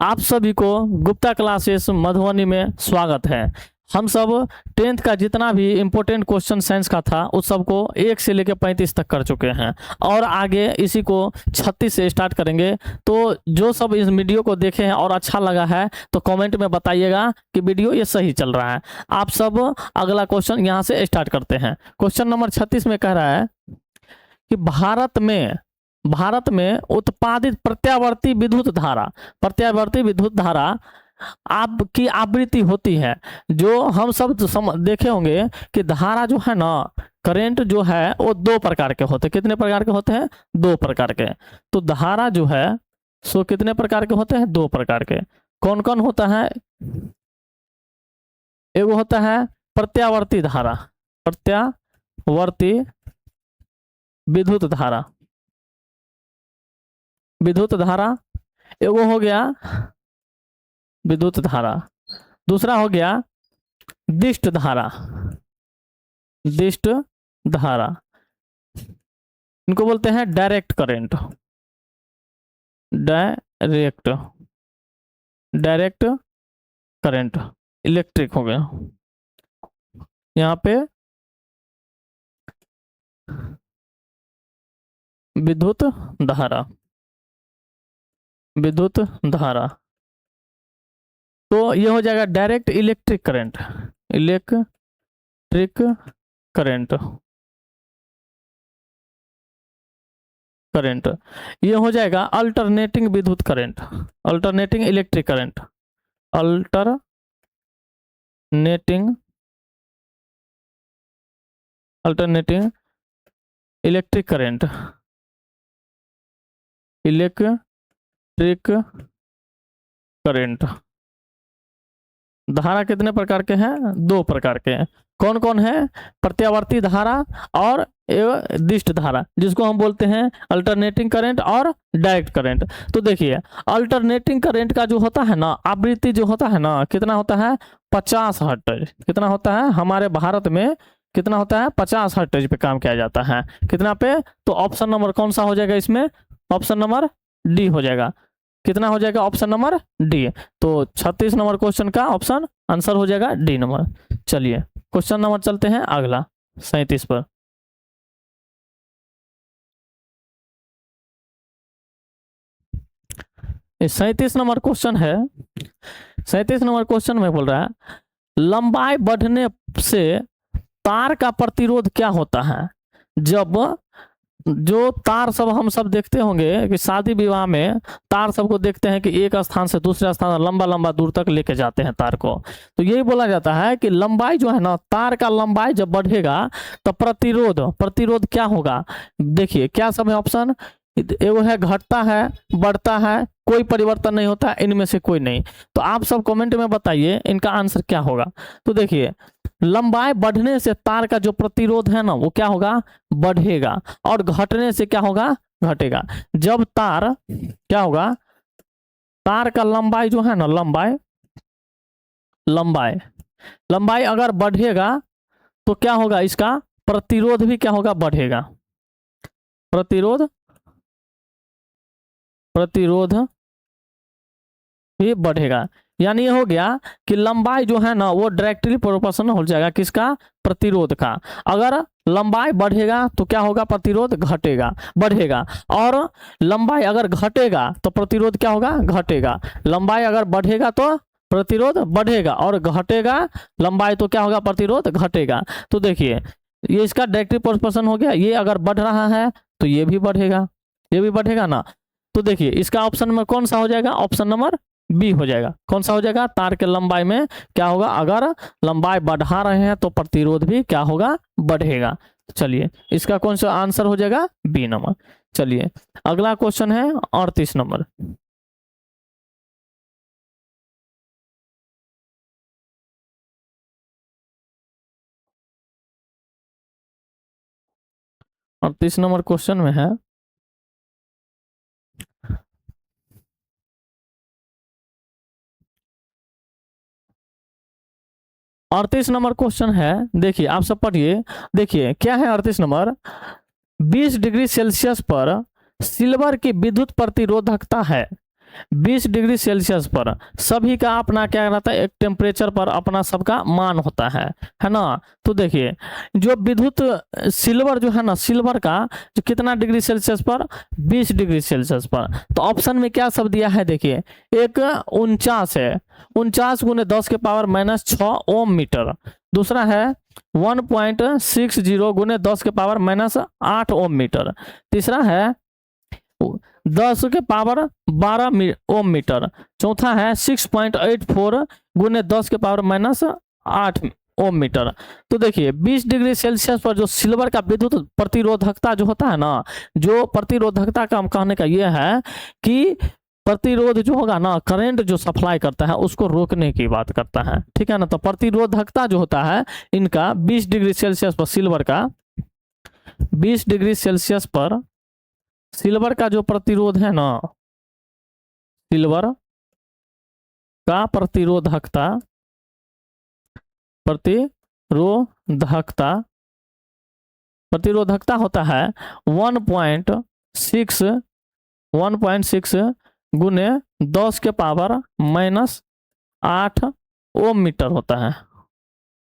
आप सभी को गुप्ता क्लासेस मधुबनी में स्वागत है। हम सब 10th का जितना भी इम्पोर्टेंट क्वेश्चन साइंस का था उस सब को 1 से लेकर 35 तक कर चुके हैं और आगे इसी को 36 से स्टार्ट करेंगे। तो जो सब इस वीडियो को देखे हैं और अच्छा लगा है तो कमेंट में बताइएगा कि वीडियो ये सही चल रहा है। आप सब अगला क्वेश्चन यहाँ से स्टार्ट करते हैं। क्वेश्चन नंबर 36 में कह रहा है कि भारत में उत्पादित प्रत्यावर्ती विद्युत धारा आपकी आवृत्ति होती है। जो हम सब देखे होंगे कि धारा जो है ना, करंट जो है वो 2 प्रकार के होते हैं। कितने प्रकार के होते हैं? 2 प्रकार के। तो धारा जो है सो कितने प्रकार के होते हैं? 2 प्रकार के। कौन कौन होता है? एगो होता है प्रत्यावर्ती धारा, प्रत्यावर्ती विद्युत धारा एगो हो गया विद्युत धारा, दूसरा हो गया दिष्ट धारा, इनको बोलते हैं डायरेक्ट करंट, इलेक्ट्रिक हो गया। यहाँ पे विद्युत धारा तो ये हो जाएगा डायरेक्ट इलेक्ट्रिक करंट। ये हो जाएगा alternating electric current, alternating electric current. धारा कितने प्रकार के हैं? 2 प्रकार के हैं। कौन कौन है? प्रत्यावर्ती धारा और दिष्ट धारा, जिसको हम बोलते हैं अल्टरनेटिंग करंट और डायरेक्ट करंट। तो देखिए अल्टरनेटिंग करंट का जो होता है ना, आवृत्ति जो होता है ना, कितना होता है? 50 हर्ट्ज। कितना होता है? हमारे भारत में कितना होता है? 50 हर्ट्ज पे काम किया जाता है। कितना पे? तो ऑप्शन नंबर कौन सा हो जाएगा इसमें? ऑप्शन नंबर डी हो जाएगा। कितना हो जाएगा? Option number D. तो 36 नंबर क्वेश्चन का ऑप्शन आंसर हो जाएगा डी नंबर। चलिए क्वेश्चन नंबर चलते हैं अगला 37 पर। ये 37 नंबर क्वेश्चन है। 37 नंबर क्वेश्चन में बोल रहा है लंबाई बढ़ने से तार का प्रतिरोध क्या होता है? जब जो तार सब हम सब देखते होंगे कि शादी विवाह में तार सबको देखते हैं कि एक स्थान से दूसरे स्थान लंबा लंबा दूर तक लेके जाते हैं तार को। तो यही बोला जाता है कि लंबाई जो है ना, तार का लंबाई जब बढ़ेगा तो प्रतिरोध क्या होगा? देखिए क्या सब है ऑप्शन। एगो है घटता है, बढ़ता है, कोई परिवर्तन नहीं होता, इनमें से कोई नहीं। तो आप सब कमेंट में बताइए इनका आंसर क्या होगा। तो देखिए लंबाई बढ़ने से तार का जो प्रतिरोध है ना वो क्या होगा? बढ़ेगा। और घटने से क्या होगा? घटेगा। जब तार क्या होगा? तार का लंबाई जो है ना, लंबाई अगर बढ़ेगा तो क्या होगा? इसका प्रतिरोध भी क्या होगा? बढ़ेगा। प्रतिरोध भी बढ़ेगा। यानी ये हो गया कि लंबाई जो है ना वो डायरेक्टली प्रोपोर्शनल हो जाएगा किसका? प्रतिरोध का। अगर लंबाई बढ़ेगा तो क्या होगा? प्रतिरोध बढ़ेगा। और लंबाई अगर घटेगा तो प्रतिरोध क्या होगा? घटेगा। लंबाई अगर बढ़ेगा तो प्रतिरोध बढ़ेगा और घटेगा लंबाई तो क्या होगा? प्रतिरोध घटेगा। तो देखिए ये इसका डायरेक्टली प्रोपोर्शन हो गया। ये अगर बढ़ रहा है तो ये भी बढ़ेगा ना। तो देखिए इसका ऑप्शन में कौन सा हो जाएगा? ऑप्शन नंबर बी हो जाएगा। कौन सा हो जाएगा? तार के लंबाई में क्या होगा? अगर लंबाई बढ़ा रहे हैं तो प्रतिरोध भी क्या होगा? बढ़ेगा। चलिए इसका कौन सा आंसर हो जाएगा? B number. चलिए अगला क्वेश्चन है 38 नंबर। और 30 नंबर क्वेश्चन में है 38 नंबर क्वेश्चन है। देखिए आप सब पढ़िए। देखिए क्या है 38 नंबर। 20 डिग्री सेल्सियस पर सिल्वर की विद्युत प्रतिरोधकता है 20 डिग्री सेल्सियस पर सभी का अपना क्या रहता है, एक टेम्परेचर पर अपना सबका मान होता है ना। तो देखिए जो विद्युत सिल्वर जो है ना, सिल्वर का जो कितना डिग्री सेल्सियस पर, 20 डिग्री सेल्सियस पर। तो ऑप्शन में क्या सब दिया है देखिए, एक 49 है, 49 गुने 10 के पावर माइनस 6 ओम मीटर। दूसरा है 1.60 गुने 10 के पावर माइनस 8 ओम मीटर। तीसरा है 10 के पावर 12 ओम मीटर। चौथा है 6.84 गुने 10 के पावर माइनस 8 ओम मीटर। तो देखिए 20 डिग्री सेल्सियस पर जो सिल्वर का विद्युत प्रतिरोधकता जो होता है ना, जो प्रतिरोधकता का हम कहने का यह है कि प्रतिरोध जो होगा ना, करंट जो सप्लाई करता है उसको रोकने की बात करता है, ठीक है ना। तो प्रतिरोधकता जो होता है इनका 20 डिग्री सेल्सियस पर सिल्वर का, 20 डिग्री सेल्सियस पर सिल्वर का जो प्रतिरोध है ना, सिल्वर का प्रतिरोधकता प्रतिरोधकता होता है 1.6 गुने 10 के पावर माइनस 8 ओम मीटर होता है,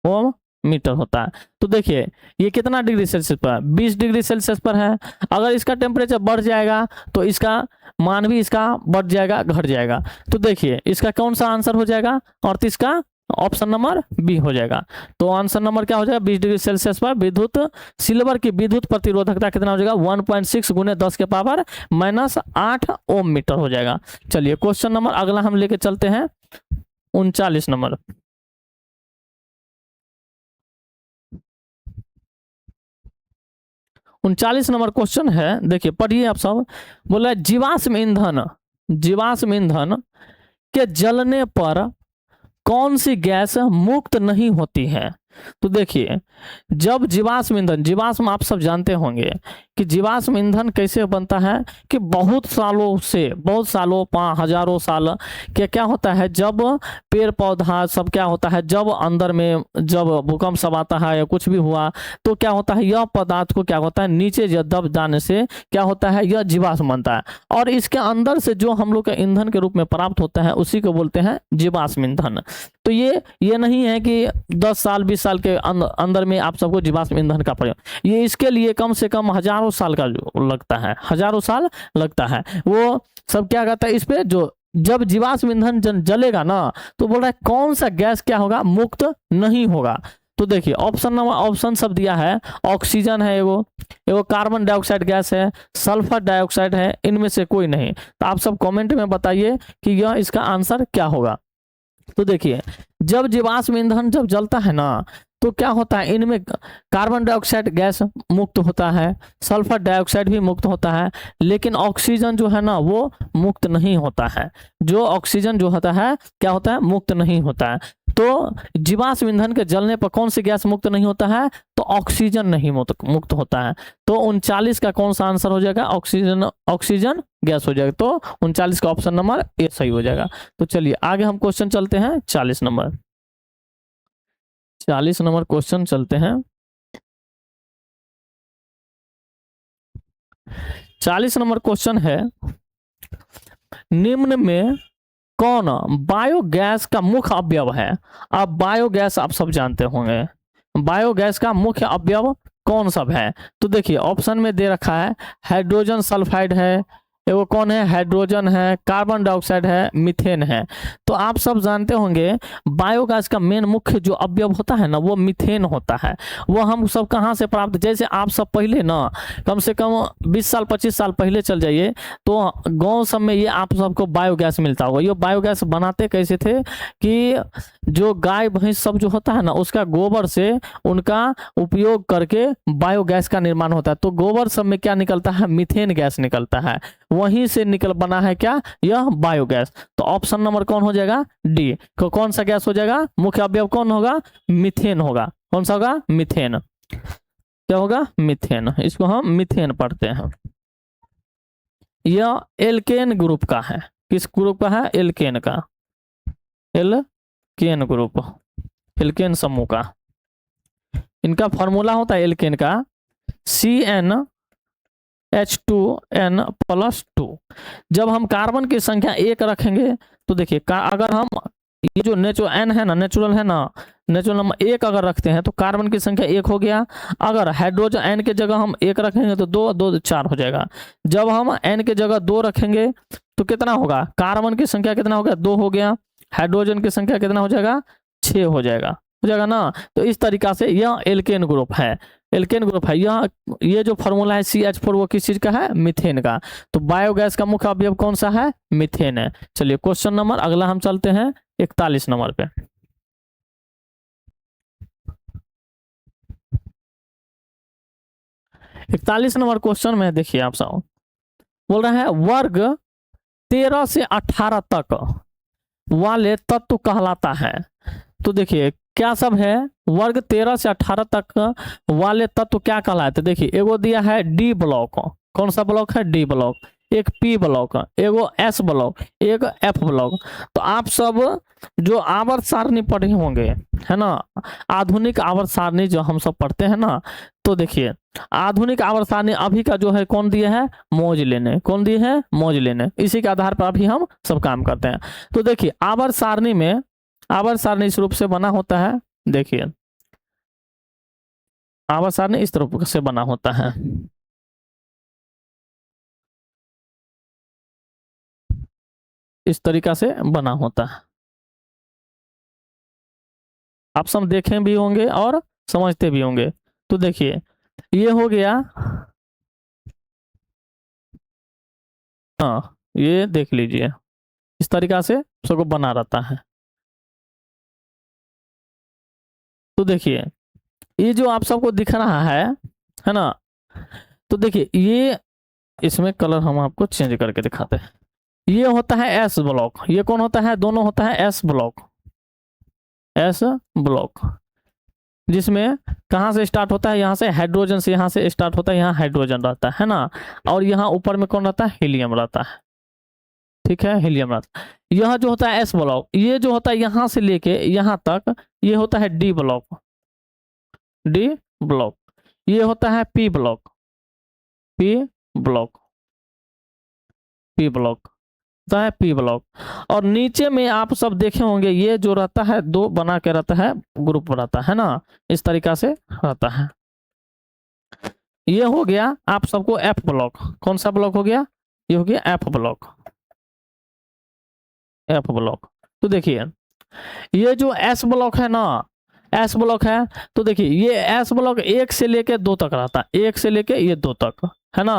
ओम मीटर होता है। तो देखिए ये कितना डिग्री सेल्सियस पर, 20 डिग्री सेल्सियस पर है। अगर इसका टेम्परेचर बढ़ जाएगा तो इसका मान भी इसका बढ़ जाएगा, घट जाएगा। तो देखिए इसका कौन सा आंसर हो जाएगा, 38 का ऑप्शन नंबर बी हो जाएगा। तो आंसर नंबर क्या हो जाएगा, 20 डिग्री सेल्सियस पर विद्युत सिल्वर की विद्युत प्रतिरोधकता कितना हो जाएगा, 1.6 गुने 10 के पावर माइनस 8 ओम मीटर हो जाएगा। चलिए क्वेश्चन नंबर अगला हम लेके चलते हैं 39 नंबर। 39 नंबर क्वेश्चन है, देखिए पढ़िए आप सब। बोला जीवाश्म ईंधन के जलने पर कौन सी गैस मुक्त नहीं होती है। तो देखिए जब जीवाश्म आप सब जानते होंगे कि जीवाश्म ईंधन कैसे बनता है, कि बहुत सालों, हजारों साल के क्या होता है, जब पेड़ पौधा सब क्या होता है, जब अंदर में जब भूकंप सब आता है या कुछ भी हुआ तो क्या होता है, यह पदार्थ को क्या होता है नीचे दब जाने से क्या होता है, यह जीवाश्म बनता है। और इसके अंदर से जो हम लोग का ईंधन के रूप में प्राप्त होता है उसी को बोलते हैं जीवाश्म ईंधन। तो ये नहीं है कि 10 साल 20 साल के अंदर में आप सबको जीवाश्म ईंधन का प्रयोग, ये इसके लिए कम से कम हजारों साल का लगता है, हजारों साल लगता है। वो सब क्या कहता है इस पे, जो जब जीवाश्म ईंधन जलेगा ना तो बोल रहा है कौन सा गैस क्या होगा, मुक्त नहीं होगा। तो देखिए ऑप्शन सब दिया है, ऑक्सीजन है, एगो कार्बन डाइऑक्साइड गैस है, सल्फर डाइऑक्साइड है, इनमें से कोई नहीं। तो आप सब कमेंट में बताइए कि यह इसका आंसर क्या होगा। तो देखिए जब जीवाश्म ईंधन जब जलता है ना तो क्या होता है, इनमें कार्बन डाइऑक्साइड गैस मुक्त होता है, सल्फर डाइऑक्साइड भी मुक्त होता है, लेकिन ऑक्सीजन जो है ना वो मुक्त नहीं होता है। जो ऑक्सीजन जो होता है क्या होता है, मुक्त नहीं होता है। तो जीवाश्म ईंधन के जलने पर कौन सी गैस मुक्त नहीं होता है, तो ऑक्सीजन नहीं मुक्त होता है। तो 39 का कौन सा आंसर हो जाएगा, ऑक्सीजन गैस हो जाएगा। तो 39 का ऑप्शन नंबर ए सही हो जाएगा। तो चलिए आगे हम क्वेश्चन चलते हैं 40 नंबर। 40 नंबर क्वेश्चन चलते हैं। 40 नंबर क्वेश्चन है, निम्न में कौन बायोगैस का मुख्य अवयव है। अब बायोगैस आप सब जानते होंगे, बायोगैस का मुख्य अवयव कौन सब है। तो देखिए ऑप्शन में दे रखा है, हाइड्रोजन सल्फाइड है, एगो कौन है, हाइड्रोजन है, कार्बन डाइऑक्साइड है, मीथेन है। तो आप सब जानते होंगे बायोगैस का मेन मुख्य जो अवयव होता है ना वो मीथेन होता है। वो हम सब कहाँ से प्राप्त, जैसे आप सब पहले ना कम से कम 20 साल 25 साल पहले चल जाइए तो गांव सब में ये आप सबको बायोगैस मिलता होगा। ये बायोगैस बनाते कैसे थे कि जो गाय भैंस सब जो होता है ना उसका गोबर से उनका उपयोग करके बायोगैस का निर्माण होता है। तो गोबर सब में क्या निकलता है, मीथेन गैस निकलता है, वहीं से निकल बना है क्या, यह बायोगैस। तो ऑप्शन नंबर कौन हो जाएगा, डी। तो कौन सा गैस हो जाएगा, मुख्य अवयव कौन होगा, मीथेन होगा। कौन सा होगा, मीथेन। क्या होगा, मीथेन। इसको हम मीथेन पढ़ते हैं। यह एल्केन ग्रुप का है, किस ग्रुप का है, एल्केन का, एल्केन ग्रुप, एल्केन समूह का। इनका फॉर्मूला होता है एल्केन का CnH2n+2। 2। जब हम कार्बन की संख्या 1 रखेंगे तो देखिए अगर हम ये जो नेचुरल n है ना, नेचुरल है ना, नेचुरल नंबर 1 अगर रखते हैं तो कार्बन की संख्या 1 हो गया। अगर हाइड्रोजन n के जगह हम 1 रखेंगे तो 2 2 4 हो जाएगा। जब हम n के जगह 2 रखेंगे तो कितना होगा, कार्बन की संख्या कितना हो गया, 2 हो गया। हाइड्रोजन की संख्या कितना हो जाएगा, 6 हो जाएगा ना। तो इस तरीका से यह एल्केन ग्रुप है, एल्केन ग्रुप है। यह ये जो फॉर्मूला है CH4 वो किस चीज का है, मीथेन का। तो बायोगैस का मुख्य अवयव कौन सा है, मीथेन है। चलिए क्वेश्चन नंबर अगला हम चलते हैं 41 नंबर पे। 41 नंबर क्वेश्चन में देखिए आप सब बोल रहे हैं वर्ग 13 से 18 तक वाले तत्व कहलाता है। तो देखिए क्या सब है, वर्ग 13 से 18 तक वाले तत्व क्या कहलाते। देखिए एगो दिया है डी ब्लॉक, कौन सा ब्लॉक है, डी ब्लॉक। एक पी ब्लॉक, एगो एस ब्लॉक, एक एफ ब्लॉक। तो आप सब जो आवर्त सारणी पढ़े होंगे है ना, आधुनिक आवर्त सारणी जो हम सब पढ़ते हैं ना, तो देखिए आधुनिक आवर्त सारणी अभी का जो है कौन दिए है, मौज लेने, कौन दिए है, मौज लेने। इसी के आधार पर अभी हम सब काम करते हैं। तो देखिए आवर्त सारणी में, आवर्त सारणी इस रूप से बना होता है। देखिए आवर्त सारणी इस रूप से बना होता है। इस तरीका से बना होता है। आप सब देखे भी होंगे और समझते भी होंगे। तो देखिए ये हो गया, हाँ ये देख लीजिए इस तरीका से सबको बना रहता है। तो देखिए ये जो आप सबको दिख रहा है ना, तो देखिए ये इसमें कलर हम आपको चेंज करके दिखाते हैं। ये होता है एस ब्लॉक, ये कौन होता है, दोनों होता है एस ब्लॉक, एस ब्लॉक। जिसमें कहाँ से स्टार्ट होता है, यहाँ से हाइड्रोजन से, यहाँ से स्टार्ट होता है, यहाँ हाइड्रोजन रहता है ना, और यहाँ ऊपर में कौन रहता है, हीलियम रहता है। ठीक है, हीलियम रहता है। यह जो होता है एस ब्लॉक, ये जो होता है यहाँ से लेके यहाँ तक, ये होता है डी ब्लॉक, डी ब्लॉक। ये होता है P block, P block, P block होता है, पी ब्लॉक। और नीचे में आप सब देखे होंगे ये जो रहता है दो बना के रहता है, ग्रुप रहता है ना, इस तरीका से रहता है। ये हो गया आप सबको एफ ब्लॉक, कौन सा ब्लॉक हो गया, ये हो गया एफ ब्लॉक, एफ ब्लॉक। तो देखिए ये जो एस ब्लॉक है ना, एस ब्लॉक है, तो देखिए ये एस ब्लॉक 1 से लेके 2 तक रहता है, 1 से लेके ये 2 तक है ना।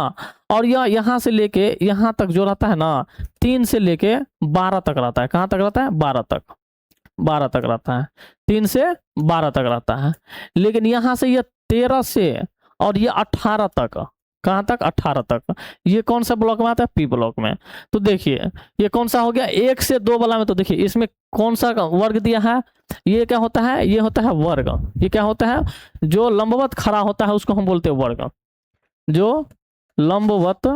और यह यहाँ से लेके यहाँ तक जो रहता है ना, 3 से लेके 12 तक रहता है। कहाँ तक रहता है, 12 तक, 12 तक रहता है, 3 से 12 तक रहता है। लेकिन यहाँ से ये 13 से और ये 18 तक, कहाँ तक, 18 तक, ये कौन सा ब्लॉक में आता है, पी ब्लॉक में। तो देखिए ये कौन सा हो गया, 1 से 2 वाला में। तो देखिए इसमें कौन सा वर्ग दिया है, ये क्या होता है, ये होता है वर्ग। ये क्या होता है, जो लंबवत खड़ा होता है उसको हम बोलते हैं वर्ग। जो लंबवत,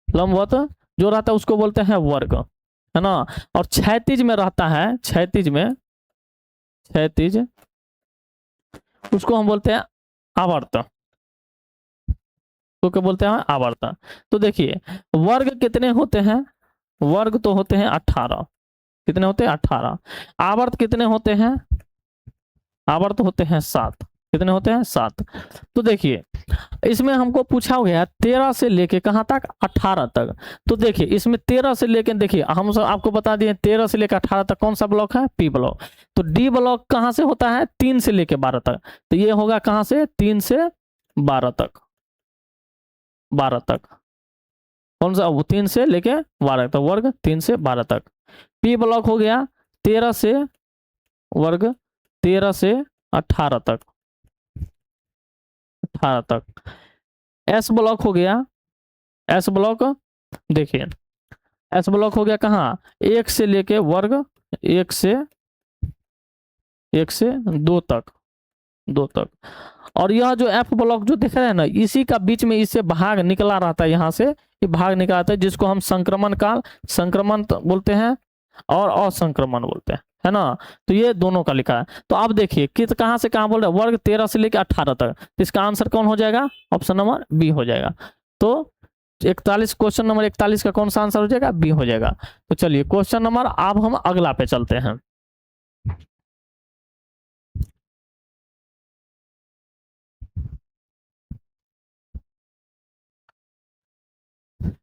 लंबवत जो रहता है उसको बोलते हैं वर्ग, है ना। और क्षैतिज में रहता है, क्षैतिज में, क्षैतिज उसको हम बोलते हैं आवर्त, तो क्या बोलते हैं, आवर्त। तो देखिए वर्ग कितने होते हैं, वर्ग तो होते हैं 18, कितने होते हैं, 18। आवर्त कितने होते हैं, आवर्त होते हैं 7, कितने होते हैं, 7। तो देखिए इसमें हमको पूछा गया 13 से लेके कहाँ तक, 18 तक। तो देखिए इसमें 13 से लेके, देखिए हम सब आपको बता दिए 13 से लेकर 18 तक कौन सा ब्लॉक है, पी ब्लॉक। तो डी ब्लॉक कहाँ से होता है, 3 से लेके 12 तक। तो ये होगा कहाँ से, 3 से 12 तक, 12 तक, कौन सा, वो 3 से लेके 12 तक, वर्ग 3 से 12 तक। पी ब्लॉक हो गया 13 से, वर्ग 13 से 18 तक, 18 तक। एस ब्लॉक हो गया, एस ब्लॉक, देखिए एस ब्लॉक हो गया कहाँ, 1 से लेके वर्ग 1 से 2 तक, 2 तक। और यह जो एफ ब्लॉक जो दिख रहा है ना, इसी का बीच में इससे भाग निकला रहता है, यहाँ से ये भाग निकला आता है, जिसको हम संक्रमण काल, संक्रमण बोलते हैं और असंक्रमण बोलते हैं, है ना। तो ये दोनों का लिखा है। तो आप देखिए कित कहाँ से कहाँ बोल रहे हैं, वर्ग 13 से लेकर 18 तक। तो इसका आंसर कौन हो जाएगा, ऑप्शन नंबर बी हो जाएगा। तो 41 क्वेश्चन नंबर 41 का कौन सा आंसर हो जाएगा? बी हो जाएगा। तो चलिए क्वेश्चन नंबर, अब हम अगला पे चलते हैं।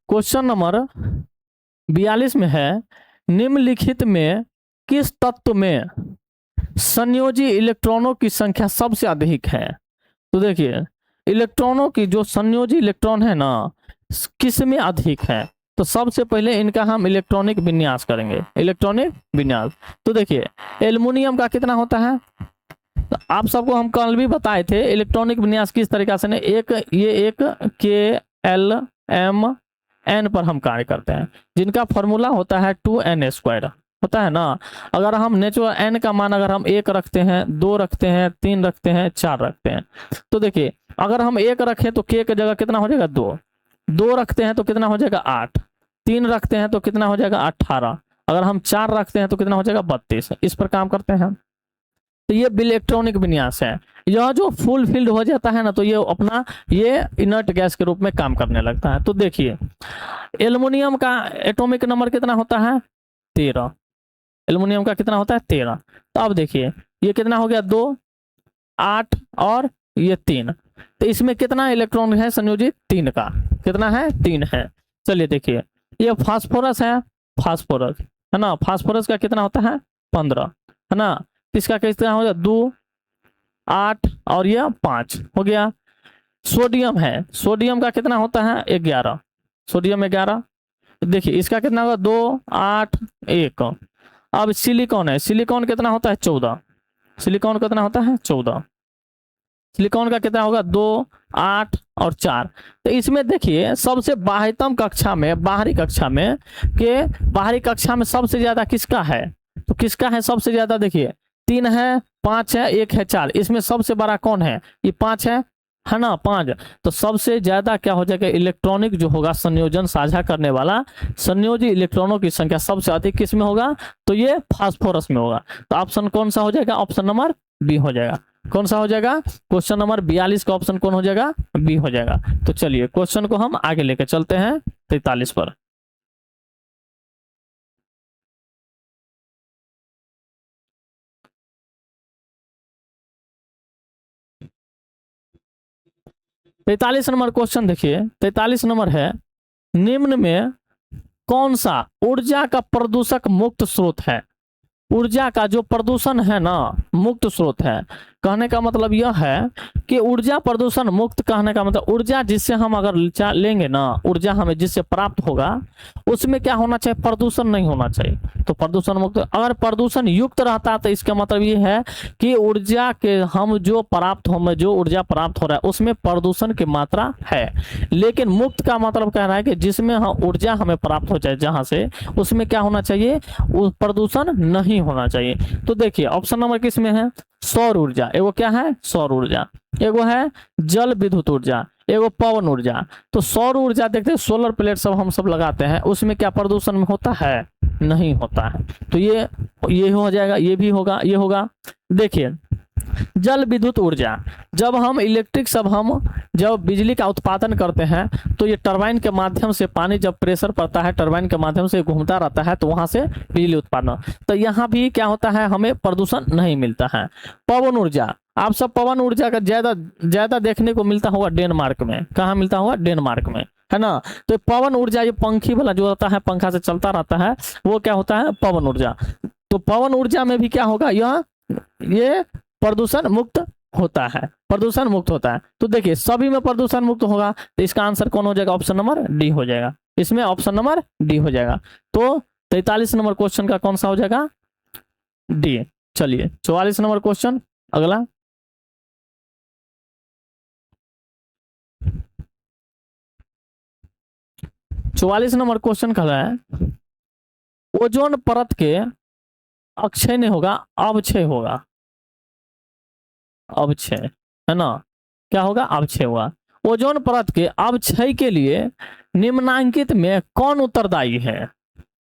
क्वेश्चन नंबर 42 में है, निम्नलिखित में किस तत्व में संयोजी इलेक्ट्रॉनों की संख्या सबसे अधिक है? तो देखिए इलेक्ट्रॉनों की जो संयोजी इलेक्ट्रॉन है ना, किस में अधिक है? तो सबसे पहले इनका हम इलेक्ट्रॉनिक विन्यास करेंगे, इलेक्ट्रॉनिक विन्यास। तो देखिए एल्युमिनियम का कितना होता है? तो आप सबको हम कल भी बताए थे इलेक्ट्रॉनिक विन्यास किस तरीका से, ये एक KLMN पर हम कार्य करते हैं, जिनका फॉर्मूला होता है 2n² होता है ना। अगर हम नेचुरल n का मान अगर हम 1 रखते हैं, 2 रखते हैं, 3 रखते हैं, 4 रखते हैं, तो देखिए अगर हम 1 रखें तो k की जगह कितना हो जाएगा? 2 रखते हैं तो कितना हो जाएगा? 8, 3 रखते हैं तो कितना हो जाएगा? 18, अगर हम 4 रखते हैं तो कितना हो जाएगा? 32। इस पर काम करते हैं। तो ये इलेक्ट्रॉनिक विन्यास है। यह जो फुल फिल्ड हो जाता है ना, तो ये इनर्ट गैस के रूप में काम करने लगता है। तो देखिए एल्युमिनियम का एटॉमिक नंबर कितना होता है? 13। एल्युमिनियम का कितना होता है? 13। तो अब देखिए ये कितना हो गया? 2, 8 और ये 3। तो इसमें कितना इलेक्ट्रॉन है संयोजित? 3 का। कितना है? 3 है। चलिए देखिए ये फास्फोरस है, फास्फोरस है ना, फास्फोरस का कितना होता है? 15 है ना। इसका कितना हो गया? 2, 8 और यह 5 हो गया। सोडियम है, सोडियम का कितना होता है? 11। सोडियम 11। देखिए इसका कितना होगा? 2, 8, 1। अब सिलिकॉन है, सिलिकॉन कितना होता है? 14। सिलिकॉन कितना होता है? 14। सिलिकॉन का कितना होगा? 2, 8 और 4। तो इसमें देखिए सबसे बाह्यतम कक्षा में, बाहरी कक्षा में सबसे ज्यादा किसका है? तो किसका है सबसे ज्यादा? देखिए 3 है, 5 है, 1 है, 4। इसमें सबसे बड़ा कौन है? ये 5 है ना, 5। तो सबसे ज्यादा क्या हो जाएगा? इलेक्ट्रॉनिक जो होगा संयोजन साझा करने वाला, संयोजी इलेक्ट्रॉनों की संख्या सबसे अधिक किस में होगा? तो ये फास्फोरस में होगा। तो ऑप्शन कौन सा हो जाएगा? ऑप्शन नंबर बी हो जाएगा। कौन सा हो जाएगा? क्वेश्चन नंबर 42 का ऑप्शन कौन हो जाएगा? बी हो जाएगा। तो चलिए क्वेश्चन को हम आगे लेकर चलते हैं 43 पर। तैतालीस नंबर क्वेश्चन देखिए, 43 नंबर है, निम्न में कौन सा ऊर्जा का प्रदूषक मुक्त स्रोत है? ऊर्जा का जो प्रदूषण है ना, मुक्त स्रोत है। कहने का मतलब यह है कि ऊर्जा प्रदूषण मुक्त, कहने का मतलब ऊर्जा जिससे हम अगर लेंगे ना, ऊर्जा हमें जिससे प्राप्त होगा उसमें क्या होना चाहिए? प्रदूषण नहीं होना चाहिए। तो प्रदूषण मुक्त, अगर प्रदूषण युक्त रहता तो इसका मतलब ये है कि ऊर्जा के हम जो ऊर्जा प्राप्त हो रहा है उसमें प्रदूषण की मात्रा है। लेकिन मुक्त का मतलब कह रहा है कि जिसमें ऊर्जा हमें प्राप्त हो जाए जहां से, उसमें क्या होना चाहिए? प्रदूषण नहीं होना चाहिए। तो देखिए ऑप्शन नंबर किस में है? सौर ऊर्जा। एगो क्या है? सौर ऊर्जा। एगो है जल विद्युत ऊर्जा, एगो पवन ऊर्जा। तो सौर ऊर्जा देखते हैं, सोलर प्लेट सब हम सब लगाते हैं, उसमें क्या प्रदूषण में होता है? नहीं होता है। तो ये हो जाएगा, ये भी होगा, ये होगा। देखिए जल विद्युत ऊर्जा, जब हम जब बिजली का उत्पादन करते हैं तो ये टरबाइन के माध्यम से, पानी जब प्रेशर पड़ता है टरबाइन के माध्यम से घूमता रहता है तो वहां से बिजली उत्पादन। तो यहाँ भी क्या होता है? हमें प्रदूषण नहीं मिलता है। पवन ऊर्जा, आप सब पवन ऊर्जा का ज्यादा देखने को मिलता होगा डेनमार्क में। कहाँ मिलता होगा? डेनमार्क में, है ना। तो पवन ऊर्जा ये पंखी वाला जो होता है, पंखा से चलता रहता है, वो क्या होता है? पवन ऊर्जा। तो पवन ऊर्जा में भी क्या होगा? ये प्रदूषण मुक्त होता है, प्रदूषण मुक्त होता है। तो देखिए सभी में प्रदूषण मुक्त होगा, तो इसका आंसर कौन हो जाएगा? ऑप्शन नंबर डी हो जाएगा। इसमें ऑप्शन नंबर डी हो जाएगा। तो 43 नंबर क्वेश्चन का कौन सा हो जाएगा? डी। चलिए 44 नंबर क्वेश्चन अगला। चौवालीस नंबर क्वेश्चन कह रहा है, ओजोन परत के अक्षय नहीं होगा, अवक्षय होगा। अवक्षय है ना, क्या होगा? अवक्षय हुआ। ओजोन परत के अवक्षय के लिए निम्नांकित में कौन उत्तरदायी है?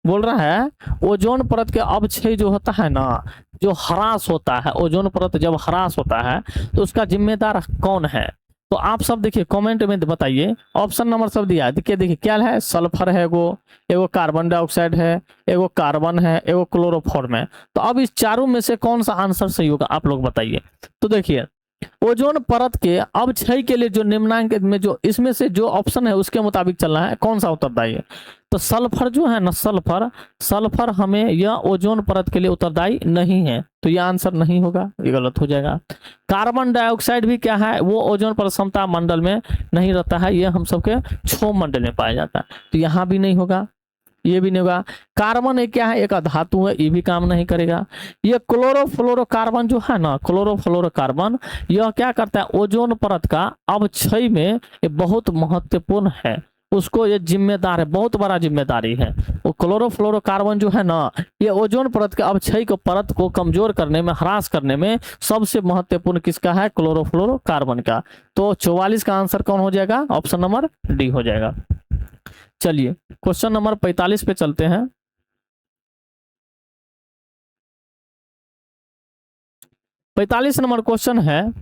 बोल रहा है ओजोन परत के अवक्षय जो होता है ना, जो ह्रास होता है, ओजोन परत जब ह्रास होता है तो उसका जिम्मेदार कौन है? तो आप सब देखिए कमेंट में बताइए, ऑप्शन नंबर सब दिया है, देखिए क्या है, सल्फर है, एगो कार्बन डाइऑक्साइड है, एगो कार्बन है, एगो क्लोरोफॉर्म है। तो अब इस चारों में से कौन सा आंसर सही होगा आप लोग बताइए। तो देखिए ओजोन परत के अवक्षय के लिए जो निम्नांकित में जो इसमें से जो ऑप्शन है उसके मुताबिक चलना है, कौन सा उत्तरदायी है। तो सल्फर जो है ना, सल्फर हमें यह ओजोन परत के लिए उत्तरदायी नहीं है, तो यह आंसर नहीं होगा, ये गलत हो जाएगा। कार्बन डाइऑक्साइड भी क्या है, वो ओजोन परत समता मंडल में नहीं रहता है, यह हम सबके क्षोभ मंडल में पाया जाता है, तो यहाँ भी नहीं होगा, ये भी नहीं होगा। कार्बन एक क्या है, एक धातु है, ये भी काम नहीं करेगा। ये क्लोरोफ्लोरोकार्बन जो है ना, क्लोरोफ्लोरोकार्बन, यह क्या करता है, ओजोन परत का अवक्षय में ये बहुत महत्वपूर्ण है, उसको ये जिम्मेदार है, बहुत बड़ा जिम्मेदारी है। वो क्लोरोफ्लोरोकार्बन जो है ना, ये ओजोन परत के अवक्षय को परत को कमजोर करने में, ह्रास करने में सबसे महत्वपूर्ण किसका है, क्लोरोफ्लोरोकार्बन का। तो 44 का आंसर कौन हो जाएगा, ऑप्शन नंबर डी हो जाएगा। चलिए क्वेश्चन नंबर 45 पे चलते हैं। 45 नंबर क्वेश्चन है,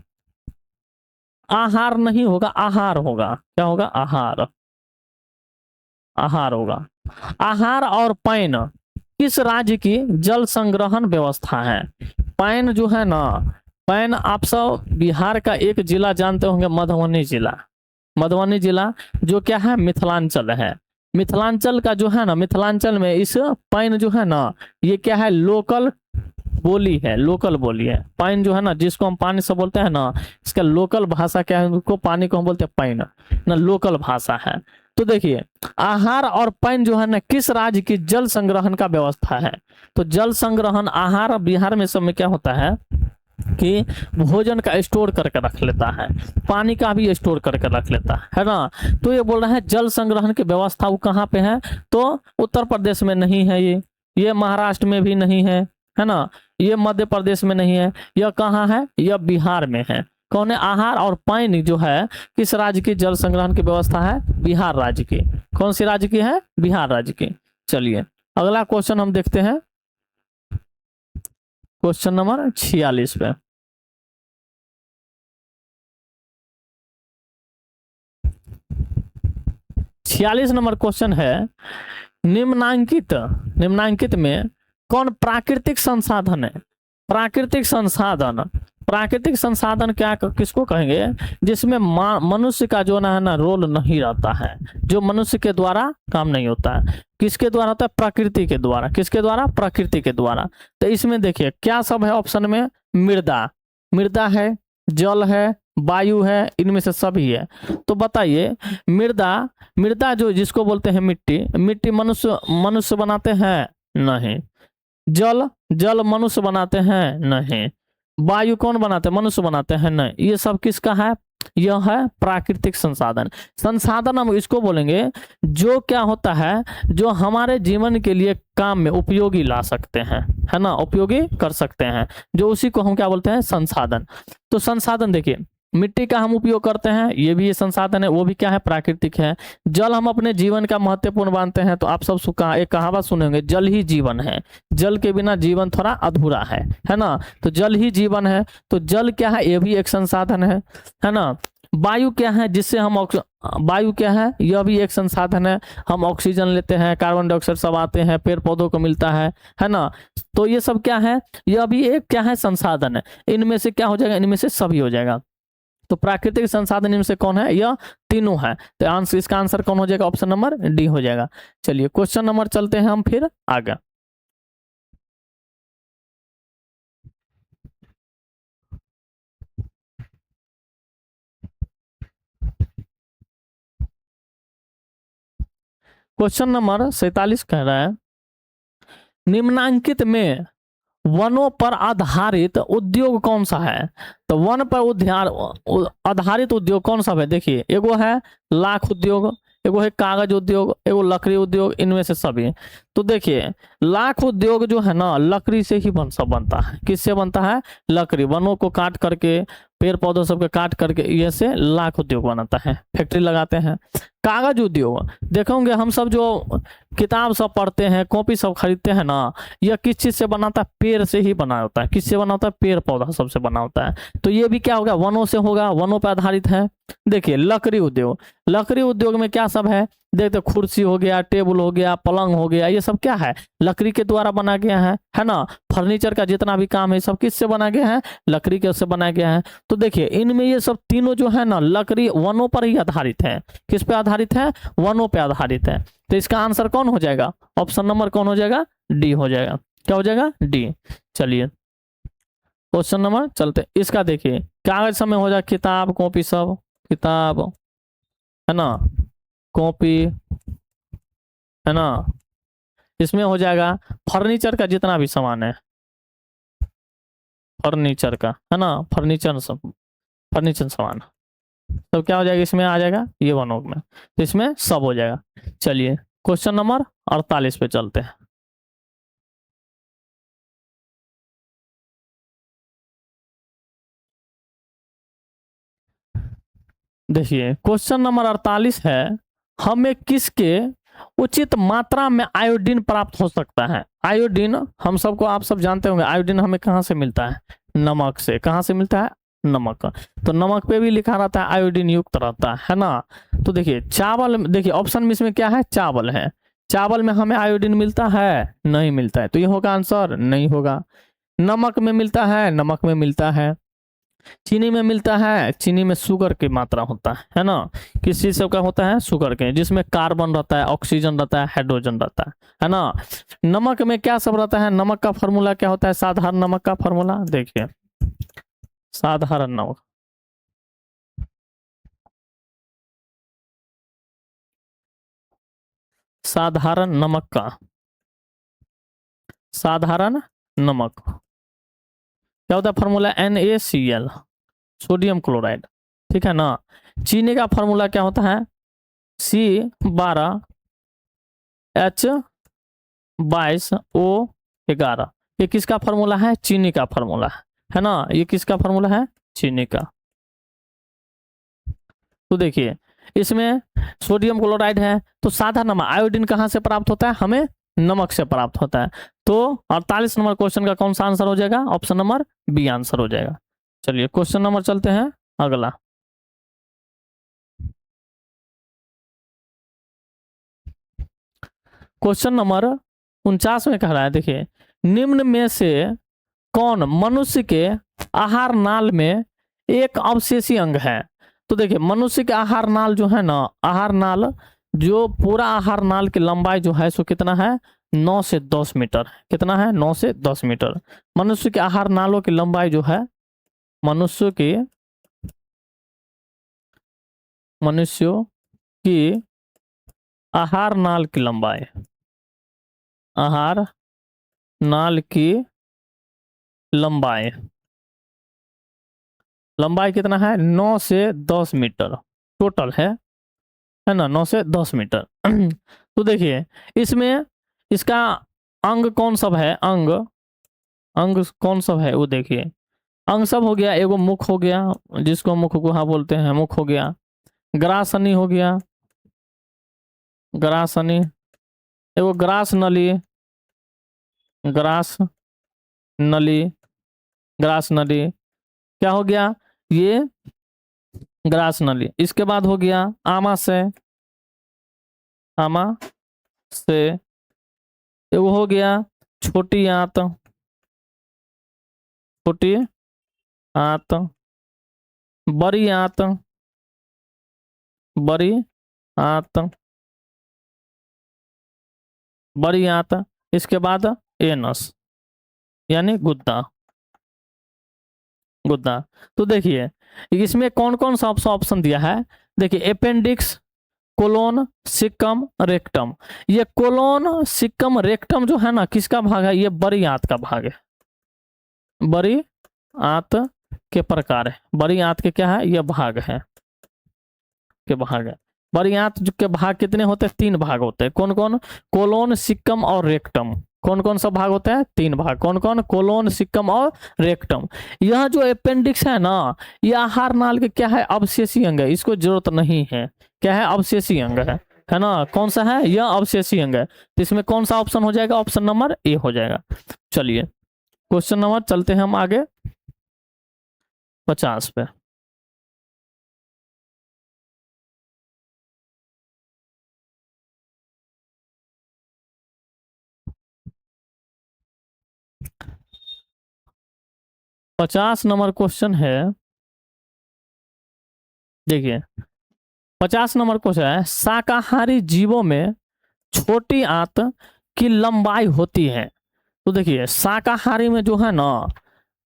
आहार नहीं होगा, आहार होगा, क्या होगा, आहार, आहार होगा। आहार और पैन किस राज्य की जल संग्रहण व्यवस्था है। पैन जो है ना, पैन आप सब बिहार का एक जिला जानते होंगे, मधुबनी जिला, मधुबनी जिला जो क्या है, मिथिलांचल है। मिथिलांचल का जो है ना, मिथिलांचल में इस पैन जो है ना, ये क्या है, लोकल बोली है, लोकल बोली है। पैन जो है ना, जिसको हम पानी से बोलते हैं ना, इसका लोकल भाषा क्या है, उसको पानी को हम बोलते हैं पैन ना, लोकल भाषा है। तो देखिए आहार और पैन जो है ना, किस राज्य की जल संग्रहण का व्यवस्था है। तो जल संग्रहण, आहार बिहार में सब में क्या होता है कि भोजन का स्टोर करके रख लेता है, पानी का भी स्टोर करके रख लेता है ना। तो ये बोल रहा है जल संग्रहण की व्यवस्था वो कहाँ पे है, तो उत्तर प्रदेश में नहीं है, ये महाराष्ट्र में भी नहीं है ना, ये मध्य प्रदेश में नहीं है, यह कहाँ है, यह बिहार में है। कौन है, आहार और पानी जो है किस राज्य की जल संग्रहण की व्यवस्था है, बिहार राज्य की। कौन सी राज्य की है, बिहार राज्य की। चलिए अगला क्वेश्चन हम देखते हैं, क्वेश्चन नंबर 46 पे। छियालीस नंबर क्वेश्चन है, निम्नांकित में कौन प्राकृतिक संसाधन है। प्राकृतिक संसाधन क्या किसको कहेंगे, जिसमें मनुष्य का जो है ना रोल नहीं रहता है, जो मनुष्य के द्वारा काम नहीं होता है, किसके द्वारा होता है, प्रकृति के द्वारा। किसके द्वारा, प्रकृति के द्वारा। तो इसमें देखिए क्या सब है ऑप्शन में, मृदा है, जल है, वायु है, इनमें से सभी है। तो बताइए मृदा जो जिसको बोलते हैं मिट्टी मनुष्य बनाते हैं, नहीं। जल मनुष्य बनाते हैं, नहीं। वायु कौन बनाते हैं, मनुष्य बनाते हैं, नहीं। ये सब किसका है, यह है प्राकृतिक संसाधन हम इसको बोलेंगे जो क्या होता है, जो हमारे जीवन के लिए काम में उपयोगी ला सकते हैं, है ना, उपयोगी कर सकते हैं, जो उसी को हम क्या बोलते हैं, संसाधन। तो संसाधन देखिए मिट्टी का हम उपयोग करते हैं, ये भी ये संसाधन है, वो भी क्या है, प्राकृतिक है। जल हम अपने जीवन का महत्वपूर्ण मानते हैं, तो आप सब एक कहावत सुनेंगे, जल ही जीवन है, जल के बिना जीवन थोड़ा अधूरा है ना। तो जल ही जीवन है, तो जल क्या है, ये भी एक संसाधन है ना। वायु क्या है, जिससे हम वायु क्या है, यह भी एक संसाधन है, हम ऑक्सीजन लेते हैं, कार्बन डाइऑक्साइड सब आते हैं, पेड़ पौधों को मिलता है ना। तो ये सब क्या है, यह भी एक क्या है, संसाधन है। इनमें से क्या हो जाएगा, इनमें से सभी हो जाएगा। तो प्राकृतिक संसाधन इनमें से कौन है, यह तीनों है। तो आंसर, इसका आंसर कौन हो जाएगा, ऑप्शन नंबर डी हो जाएगा। चलिए क्वेश्चन नंबर चलते हैं हम फिर आगे। क्वेश्चन नंबर 47 कह रहा है, निम्नांकित में वनों पर आधारित उद्योग कौन सा है। तो वन पर आधारित उद्योग कौन सा है, देखिए एगो है लाख उद्योग, एगो है कागज उद्योग, एगो लकड़ी उद्योग, इनमें से सभी। तो देखिए लाख उद्योग जो है ना, लकड़ी से ही सब बनता है। किससे बनता है, लकड़ी, वनों को काट करके, पेड़ पौधों सबके काट करके, ये से लाख उद्योग बनाता है, फैक्ट्री लगाते हैं। कागज उद्योग देखोगे हम सब जो किताब सब पढ़ते हैं, कॉपी सब खरीदते हैं ना, यह किस चीज से बना होता है? पेड़ से ही बना होता है। किससे बना होता है? पेड़ पौधा सबसे बना होता है। तो ये भी क्या होगा? वनों से होगा, वनों पर आधारित है। देखिए लकड़ी उद्योग, लकड़ी उद्योग में क्या सब है? देखते कुर्सी हो गया, टेबल हो गया, पलंग हो गया, ये सब क्या है? लकड़ी के द्वारा बना गया है ना। फर्नीचर का जितना भी काम है सब किससे बना गया है? लकड़ी के से बनाया गया है। तो देखिए इनमें ये सब तीनों जो है ना, लकड़ी वनों पर ही आधारित है। किस पे आधारित है? वनों पे आधारित है। तो इसका आंसर कौन हो जाएगा? ऑप्शन नंबर कौन हो जाएगा? डी हो जाएगा। क्या हो जाएगा? डी। चलिए क्वेश्चन नंबर चलते, इसका देखिए कागज समय हो जाए, किताब कॉपी सब, किताब है ना, कॉपी है ना, इसमें हो जाएगा फर्नीचर का जितना भी सामान है, फर्नीचर का है ना, फर्नीचर सब, फर्नीचर सामान तो क्या हो जाएगा? इसमें आ जाएगा ये वनों में, तो इसमें सब हो जाएगा। चलिए क्वेश्चन नंबर 48 पे चलते हैं। देखिए क्वेश्चन नंबर 48 है, हमें किसके उचित मात्रा में आयोडीन प्राप्त हो सकता है? आयोडीन हम सबको, आप सब जानते होंगे आयोडीन हमें कहाँ से मिलता है? नमक से। कहाँ से मिलता है? नमक। तो नमक पे भी लिखा रहता है आयोडीन युक्त रहता है ना। तो देखिए चावल, देखिए ऑप्शन में इसमें क्या है? चावल है। चावल में हमें आयोडीन मिलता है? नहीं मिलता है, तो ये होगा आंसर, नहीं होगा। नमक में मिलता है? नमक में मिलता है। चीनी में मिलता है? चीनी में शुगर की मात्रा होता है ना। किस चीज का होता है? शुगर के, जिसमें कार्बन रहता है, ऑक्सीजन रहता है, हाइड्रोजन रहता है ना। नमक में क्या सब रहता है? नमक का फॉर्मूला क्या होता है? साधारण नमक का फॉर्मूला देखिए, साधारण नमक, साधारण नमक का, साधारण नमक क्या होता है? फॉर्मूला NaCl, सोडियम क्लोराइड, ठीक है ना। चीनी का फॉर्मूला क्या होता है? C12H22O11। ये किसका फॉर्मूला है? चीनी का फॉर्मूला है ना। ये किसका फॉर्मूला है? चीनी का। तो देखिए इसमें सोडियम क्लोराइड है, तो साधा नमक, आयोडीन कहाँ से प्राप्त होता है? हमें नमक से प्राप्त होता है। तो 48 नंबर क्वेश्चन का कौन सा आंसर हो जाएगा? ऑप्शन नंबर बी आंसर हो जाएगा। चलिए क्वेश्चन नंबर चलते हैं अगला। क्वेश्चन नंबर 49 में कह रहा है, देखिए निम्न में से कौन मनुष्य के आहार नाल में एक अवशेषी अंग है? तो देखिए मनुष्य के आहार नाल जो है ना, आहार नाल जो पूरा आहार नाल की लंबाई जो है सो कितना है? 9 से 10 मीटर। कितना है? 9 से 10 मीटर। मनुष्य के आहार नालों की लंबाई जो है, मनुष्यों की आहार नाल की लंबाई, आहार नाल की लंबाई, लंबाई कितना है? 9 से 10 मीटर टोटल है ना, 9 से 10 मीटर। तो देखिए इसमें इसका अंग कौन सब है? अंग, अंग कौन सब है वो देखिए। अंग सब हो गया, एगो मुख हो गया, जिसको मुख गुहा बोलते हैं, मुख हो गया। ग्रासनी हो गया, ग्रासनी, एगो ग्रास नली, ग्रास नली, ग्रास नली क्या हो गया? ये ग्रास नली। इसके बाद हो गया आमाशय, आमाशय, एगो हो गया छोटी आंत, छोटी आंत, बड़ी आंत, बड़ी आंत, बड़ी आंत। इसके बाद एनस यानी गुद्दा, गुद्दा। तो देखिए इसमें कौन कौन सा ऑप्शन दिया है? देखिए अपेंडिक्स, कोलोन, सिक्कम, रेक्टम। ये कोलोन, सिक्कम, रेक्टम जो है ना, किसका भाग है? ये बड़ी आंत का भाग है, बड़ी आंत के प्रकार है। बड़ी आंत के क्या है? ये भाग है, के भाग है। बड़ी आंत के भाग कितने होते हैं? 3 भाग होते हैं। कौन कौन? कोलोन, सिक्कम और रेक्टम। कौन कौन सा भाग होता है? 3 भाग। कौन कौन? कोलोन, सिक्कम और रेक्टम। यह जो अपेंडिक्स है ना, यह आहार नाल के क्या है? अवशेषी अंग है, इसको जरूरत नहीं है। क्या है? अवशेषी अंग है। है ना, कौन सा है, यह अवशेषी अंग है। तो इसमें कौन सा ऑप्शन हो जाएगा, ऑप्शन नंबर ए हो जाएगा। चलिए क्वेश्चन नंबर चलते हैं हम आगे 50 पे। पचास नंबर क्वेश्चन है, देखिए 50 नंबर क्वेश्चन है, शाकाहारी जीवों में छोटी आंत की लंबाई होती है। तो देखिए शाकाहारी में जो है ना,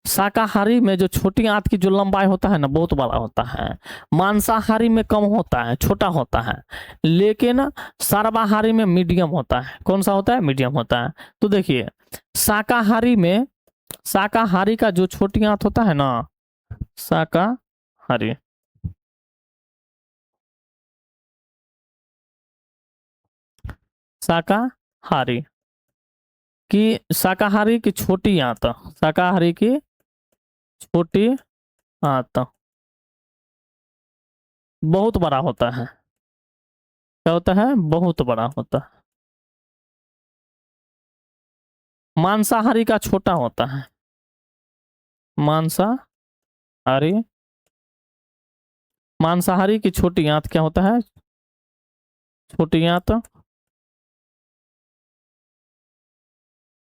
शाकाहारी में जो छोटी आंत की जो लंबाई होता है ना बहुत बड़ा होता है, मांसाहारी में कम होता है, छोटा होता है, लेकिन सर्वाहारी में मीडियम होता है। कौन सा होता है, मीडियम होता है। तो देखिए शाकाहारी में, शाकाहारी का जो छोटी आंत होता है ना, शाकाहारी शाकाहारी की, शाकाहारी की छोटी आंत, शाकाहारी की छोटी आंत बहुत बड़ा होता है। क्या होता है, बहुत बड़ा होता है। मांसाहारी का छोटा होता है, मांसाहारी, मांसाहारी की छोटी आंत क्या होता है, छोटी आंत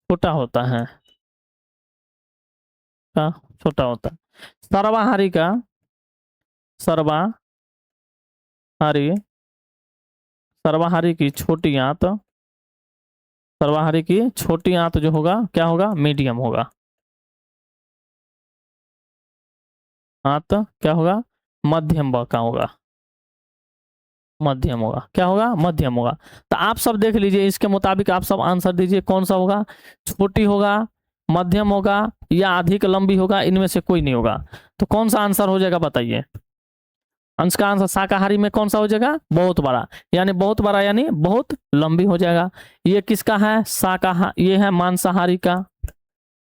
छोटा होता है, का छोटा होता है। सर्वाहारी का, सर्वाहारी, सर्वाहारी की छोटी आंत, सर्वाहारी की छोटी आंत जो होगा क्या होगा, मीडियम होगा। आंत क्या होगा, मध्यम का होगा, मध्यम होगा। क्या होगा, मध्यम होगा। तो आप सब देख लीजिए, इसके मुताबिक आप सब आंसर दीजिए, कौन सा होगा, छोटी होगा, मध्यम होगा या अधिक लंबी होगा, इनमें से कोई नहीं होगा। तो कौन सा आंसर हो जाएगा बताइए। अंश का आंसर शाकाहारी में कौन सा हो जाएगा, बहुत बड़ा, यानी बहुत बड़ा यानी बहुत लंबी हो जाएगा। ये किसका है, शाकाहारी, ये है मांसाहारी का,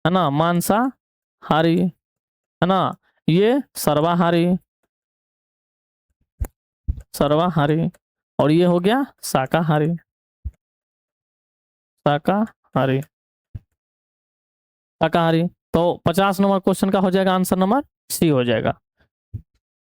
है ना, मांसाहारी, है ना, ये सर्वाहारी, सर्वाहारी, और ये हो गया शाकाहारी, शाकाहारी, शाकाहारी। तो 50 नंबर क्वेश्चन का हो जाएगा आंसर नंबर सी हो जाएगा।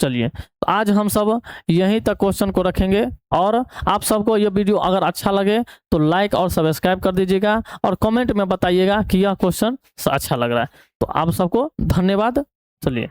चलिए तो आज हम सब यहीं तक क्वेश्चन को रखेंगे, और आप सबको यह वीडियो अगर अच्छा लगे तो लाइक और सब्सक्राइब कर दीजिएगा, और कमेंट में बताइएगा कि यह क्वेश्चन अच्छा लग रहा है। तो आप सबको धन्यवाद। चलिए।